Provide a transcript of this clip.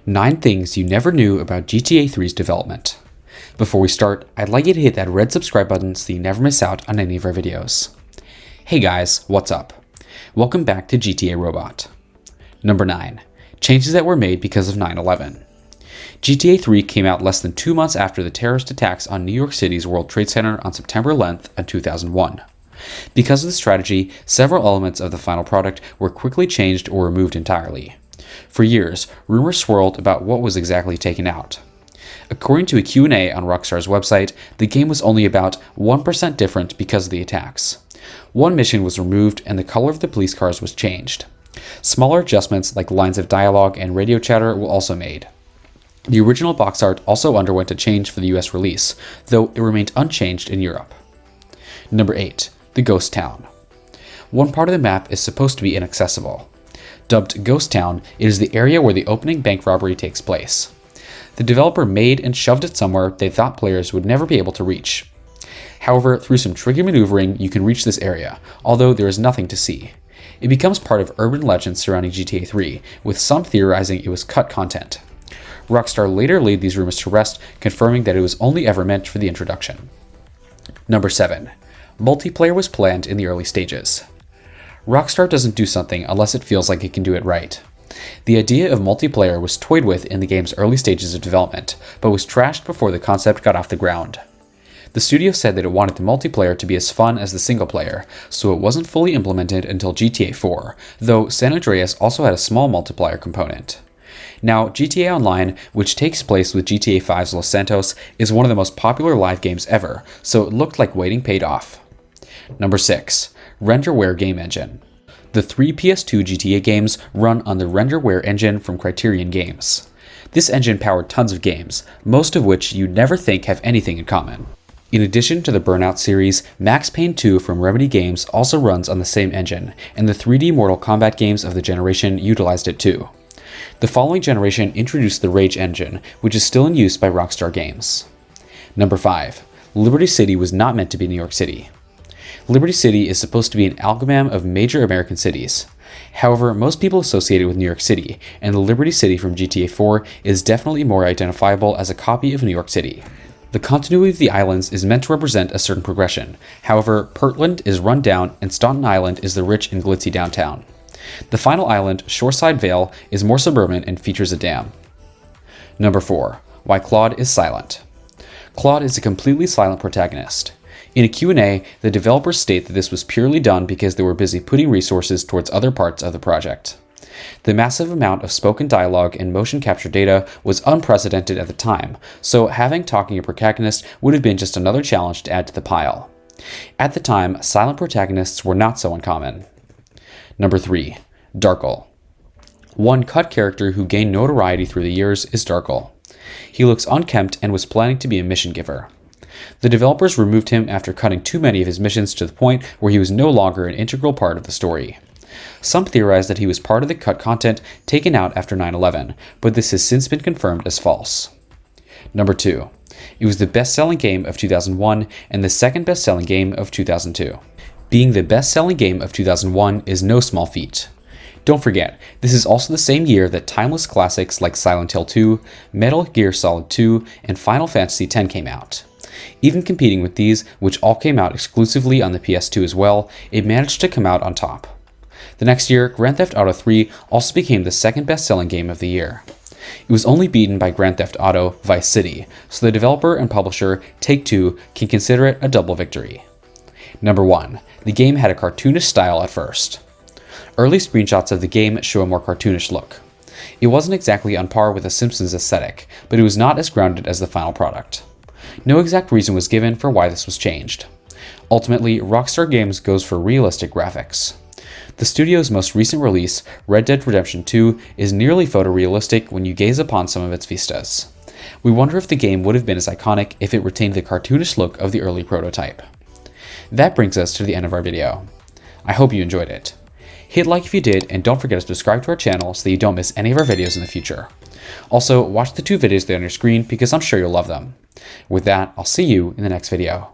9 things you never knew about GTA 3's development. Before we start, I'd like you to hit that red subscribe button so you never miss out on any of our videos. Hey guys, what's up? Welcome back to GTA Robot. Number 9. Changes that were made because of 9/11. GTA 3 came out less than 2 months after the terrorist attacks on New York City's World Trade Center on September 11th of 2001. Because of the strategy, several elements of the final product were quickly changed or removed entirely. For years, rumors swirled about what was exactly taken out. According to a Q&A on Rockstar's website, the game was only about 1% different because of the attacks. One mission was removed and the color of the police cars was changed. Smaller adjustments like lines of dialogue and radio chatter were also made. The original box art also underwent a change for the US release, though it remained unchanged in Europe. Number 8. The Ghost Town. One part of the map is supposed to be inaccessible. Dubbed Ghost Town, it is the area where the opening bank robbery takes place. The developer made and shoved it somewhere they thought players would never be able to reach. However, through some tricky maneuvering, you can reach this area, although there is nothing to see. It becomes part of urban legends surrounding GTA 3, with some theorizing it was cut content. Rockstar later laid these rumors to rest, confirming that it was only ever meant for the introduction. Number 7. Multiplayer was planned in the early stages. Rockstar doesn't do something unless it feels like it can do it right. The idea of multiplayer was toyed with in the game's early stages of development, but was trashed before the concept got off the ground. The studio said that it wanted the multiplayer to be as fun as the single player, so it wasn't fully implemented until GTA 4, though San Andreas also had a small multiplayer component. Now, GTA Online, which takes place with GTA 5's Los Santos, is one of the most popular live games ever, so it looked like waiting paid off. Number 6. Renderware Game Engine. The 3 PS2 GTA games run on the Renderware engine from Criterion Games. This engine powered tons of games, most of which you'd never think have anything in common. In addition to the Burnout series, Max Payne 2 from Remedy Games also runs on the same engine, and the 3D Mortal Kombat games of the generation utilized it too. The following generation introduced the Rage engine, which is still in use by Rockstar Games. Number 5. Liberty City was not meant to be New York City. Liberty City is supposed to be an amalgam of major American cities. However, most people associate it with New York City, and the Liberty City from GTA 4 is definitely more identifiable as a copy of New York City. The continuity of the islands is meant to represent a certain progression. However, Portland is run down and Staunton Island is the rich and glitzy downtown. The final island, Shoreside Vale, is more suburban and features a dam. Number 4. Why Claude is silent. Claude is a completely silent protagonist. In a Q&A, the developers state that this was purely done because they were busy putting resources towards other parts of the project. The massive amount of spoken dialogue and motion capture data was unprecedented at the time, so having talking protagonist would have been just another challenge to add to the pile. At the time, silent protagonists were not so uncommon. Number 3. Darkle. One cut character who gained notoriety through the years is Darkle. He looks unkempt and was planning to be a mission giver. The developers removed him after cutting too many of his missions to the point where he was no longer an integral part of the story. Some theorize that he was part of the cut content taken out after 9/11, but this has since been confirmed as false. Number 2. It was the best-selling game of 2001 and the second best-selling game of 2002. Being the best-selling game of 2001 is no small feat. Don't forget, this is also the same year that timeless classics like Silent Hill 2, Metal Gear Solid 2, and Final Fantasy X came out. Even competing with these, which all came out exclusively on the PS2 as well, it managed to come out on top. The next year, Grand Theft Auto 3 also became the second best-selling game of the year. It was only beaten by Grand Theft Auto Vice City, so the developer and publisher Take-Two can consider it a double victory. Number 1. The game had a cartoonish style at first. Early screenshots of the game show a more cartoonish look. It wasn't exactly on par with the Simpsons aesthetic, but it was not as grounded as the final product. No exact reason was given for why this was changed. Ultimately, Rockstar Games goes for realistic graphics. The studio's most recent release, Red Dead Redemption 2, is nearly photorealistic when you gaze upon some of its vistas. We wonder if the game would have been as iconic if it retained the cartoonish look of the early prototype. That brings us to the end of our video. I hope you enjoyed it. Hit like if you did, and don't forget to subscribe to our channel so that you don't miss any of our videos in the future. Also, watch the 2 videos there on your screen because I'm sure you'll love them. With that, I'll see you in the next video.